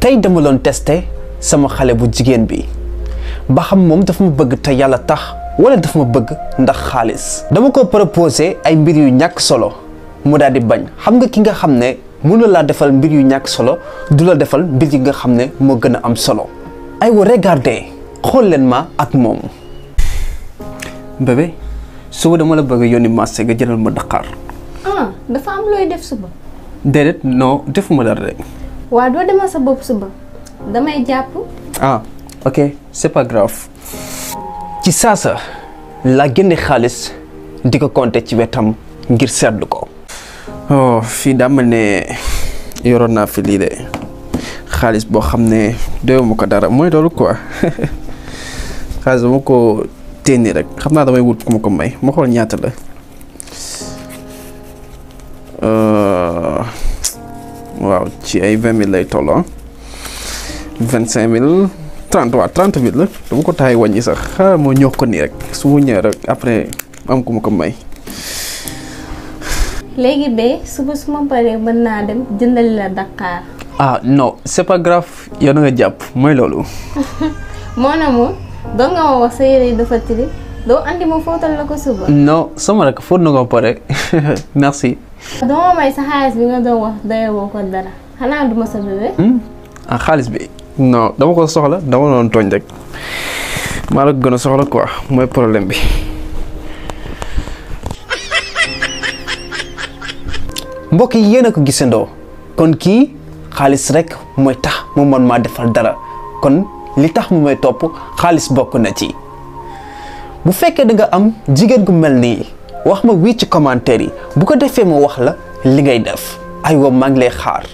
tey dama doon testé sama xale bu jigéen bi ba xam moom dafa ma bëgg te yàlla tax wala dafa ma bëgg ndax xaalis. dama ko proposé ay mbir yu ñàkk solo mu daal di bañ. xam nga ki nga xam ne mënu laa defal mbir yu ñàkk solo du la defal mbir yi nga xam ne moo gën a am solo. aywa regardez xool leen ma ak moom. bébé suba dama la bëgg a yónni marché nga jëlal ma Dakar. ah dafa am looy def suba. déedéet non defuma dara rek. waa doo demal sa bopp suba damay jàpp. ah ok c'est pas grave. ci saasa la génne xaalis di ko compter ci wetam ngir seetlu ko. oh fii daa mel ne yoroon naa fi lii de xaalis boo xam ne doyuma ko dara mooy loolu quoi xaalis ba ma ko téeni rek xam naa damay wut ku ma ko may ma xool ñaata la. waaw ci ay 20 000 lay toll 25 000 30 waaw 30 000 la dama ko taay wàññi sax xaaral moo ñëw ko nii rek su ma ñëwee rek après am ku ma ko may. léegi ba suba su ma paree mën naa dem jëndali la Dakar. ah non c'est pas grave yow na nga jàpp mooy loolu. moo na moom doo nga ma wax sa yére yi dafa tilim doo andi ma fóotal la ko suba. non sama rek fóot na ko pare merci. doo ma may sa xaalis bi nga doon wax doyoo ko dara xanaa duma sa bébé. ah xaalis bi non dama ko soxla dama doon tooñ rek maa la gën a soxla quoi mooy problème bi. mbokk yi yéen a ko gisandoo kon kii xaalis rek mooy tax mu mën maa defal dara kon li tax mu may topp xaalis bokk na ci. bu fekkee da nga am jigéen gu mel nii wax ma wii ci commentaire yi bu ko defee ma wax la li ngay def aywa maa ngi lay xaar.